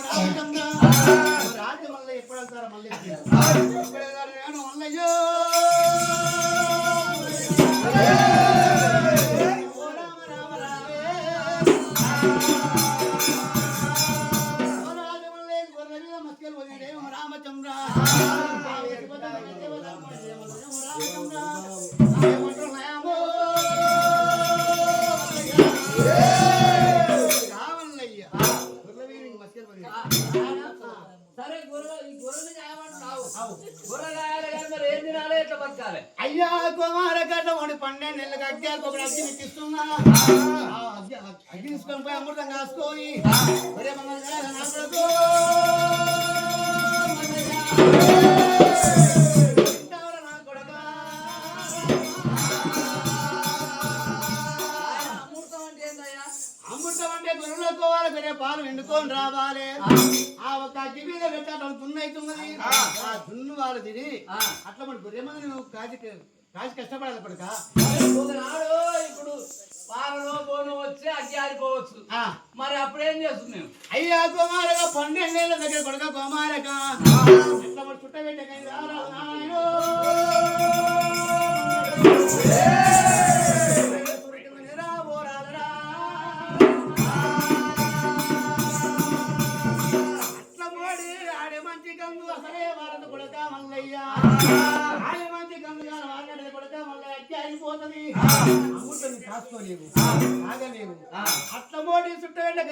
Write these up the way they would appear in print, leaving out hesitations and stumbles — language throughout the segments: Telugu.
రామచంద్ర రాజు మళ్ళీ ఎప్పుడు వెళ్తారా మళ్ళీ నేను మల్లయ్యో రామచంద్ర అయ్యా కుమార కట్టమని 12 నెలలకు అగ్గారు ఒకటి అగ్గి ఇస్తున్నా అగ్గి తీసుకొని పోయి అమృతం కాసుకొని అమృతం అంటే గొర్రెలకు పోవాలి వేరే పాలు ఎండుకొని రావాలి ఆ ఒక అగ్గి మీద పెట్టాలి దున్నైతున్నది ఆ దున్ను వాళ్ళు తిని అట్లా మన గొర్రె మంది నువ్వు కాసి కష్టపడాలి పడక ఒకనాడు ఇప్పుడు పాలలో పోను వచ్చి అగ్గి ఆరిపోవచ్చు మరి అప్పుడేం చేస్తున్నాం అయ్యా కుమారగా 12 నెలల దగ్గర కొడక కుమారక ఎట్లా మరి చుట్ట పెట్టే అట్లా పోడి ఆడే మంచి గంగు అసలే వారదు కొడక మల్లయ్యా ఆడే మంచి గంగు వారదు కొడక మల్లయ్య అట్టి అయిపోతుంది అమృతం కాసుకోలేవు ఆగలేవు అట్లా పోటీ చుట్టూ ఆడి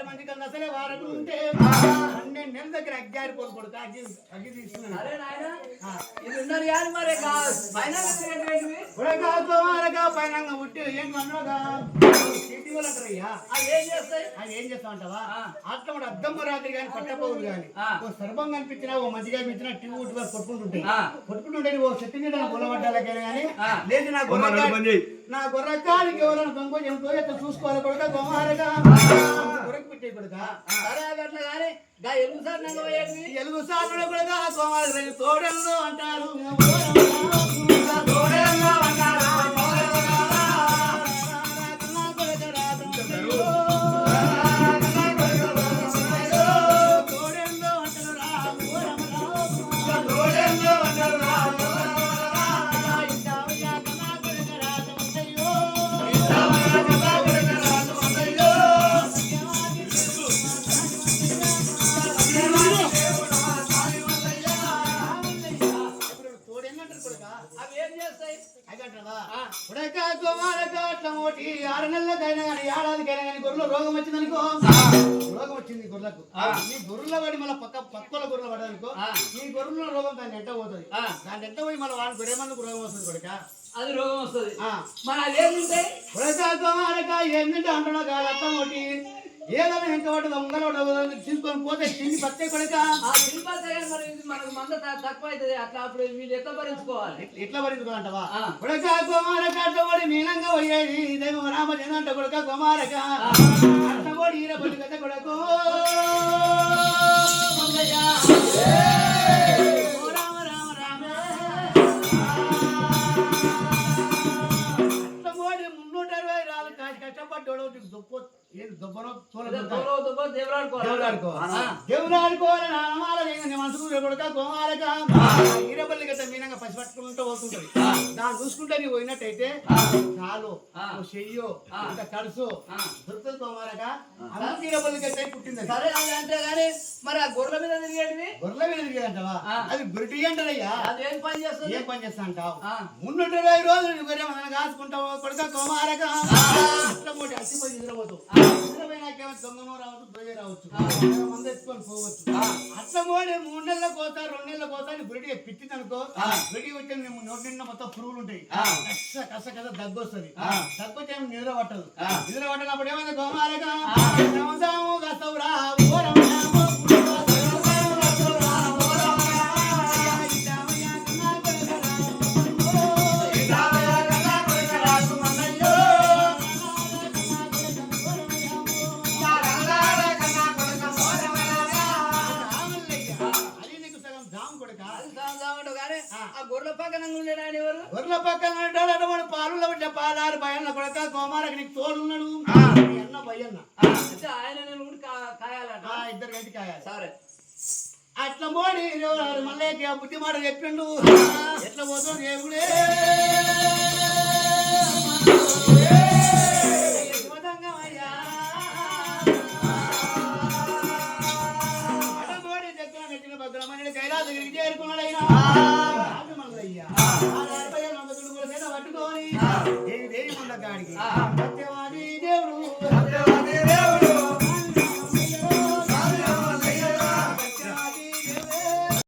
మంచి గంగు అసలే వారదు ఉంటే 12 నెలల దగ్గర అగ్గారి పోలు కొడుక అగ్గి తీసుకున్నాను పైన ఉట్టి ఏం అన్నాగా అవి ఏం చేస్తా అంటావా అట్లా కూడా అద్దమ్మ రాత్రి కానీ పట్టపోవులు కానీ ఓ సర్భం కనిపించినా ఓ మంచిగా కనిపించినా టీవీ ఉట్టి కొట్టుకుంటుంటాయి కొట్టుకుంటుంటే ఓ చెట్టు మీద గొల్లబడ్డాలకైనా కానీ లేదు నా గొర్రకానికి ఎవరైనా దొంగ ఎంతో చూసుకోవాలి కొడుక గోమారగా గొర్రెకు పెట్టే కొడుక ఎలుగు సార్లు కూడా గోమార తోడల్లో అంటారు మోటి 6 నెలలకైనా కానీ ఏడాదికైనా కానీ గొర్రెలు రోగం వచ్చిందనుకో రోగం వచ్చింది గొర్రెలకు ఈ గొర్రెల పడి మళ్ళీ పక్కల గొర్రెలు పడనుకో ఈ గొర్రెల రోగం దాన్ని ఎంట పోతుంది దాన్ని ఎంట పోయి మళ్ళీ వాడికి గొర్రె మందుకు రోగం వస్తుంది కొడుక అది రోగం వస్తుంది మన అదేంటే ఏంటంటే అంటున్నావు కాదు అర్థం ఒకటి ఏదో ఇంకా ఉంగలు తీసుకొని పోతే తిండి పత్తే కొడుక మనకు మంద తక్కువ అవుతుంది అట్లా అప్పుడు వీళ్ళు ఎట్లా భరించుకోవాలి ఎట్లా భరించుకోవాలంటవా కొడుక కుమారకడి మీనంగా పోయేది ఇదేమో రామచంద్ర అంట కొడుక కుమారక అట్టబడి ఈరబడి కథ కొడుకు రామ రామ రామ అట్టబడి 360 రాళ్ళు కష్టపడ్డాడు దుప్పు దేవులాడుకోవాలి మనసు కొడుక గోమారక ఈరబల్లి గత మీనంగా పసి పట్టుకుంటూ పోతుంటది దాన్ని చూసుకుంటే నీవు పోయినట్టయితే చాలు చెయ్యో ఇంకా కడుసు దొరుకుతుంది గోమారక అందుకు ఈరబల్లి గత పుట్టింది సరే అంటే కానీ మరి ఆ గొర్రెల మీద తిరిగేదంటావా అది గురిటి అంటారయ్యా అది ఏం పని చేస్తుంది ఏం పని చేస్తా అంటావు 320 రోజులు నువ్వు మనం కాసుకుంటావు కొడుక గోమారక అట్లా పోటీ అట్టిపోయి నిద్రపోతావు దొంగనో రావచ్చు దొంగ రావచ్చు మంది ఎత్తుకొని పోవచ్చు అట్లా పోనీ 3 నెలల కోత 2 నెలల కోత గురిటి పిట్టింది అనుకో గురిటి వచ్చి నోటి నిండా మొత్తం పురుగులు ఉంటాయి కస కస దగ్గు వస్తుంది దగ్గు వచ్చి నిద్ర పట్టదు నిద్ర పట్టినప్పుడు ఏమైంది గోమారక గొర్రెల పక్కన అటువంటి పాలు పాలారు భయన్న కొడక గోమారకి నీకు తోడున్నాడు అన్న భయన్న ఆయన కాయాలట ఇద్దరు గంటి కాయాలి సరే అట్లా మోడి మళ్ళీ బుద్ధి మాట చెప్పిండు ఎట్లా పోతావు దేవుడే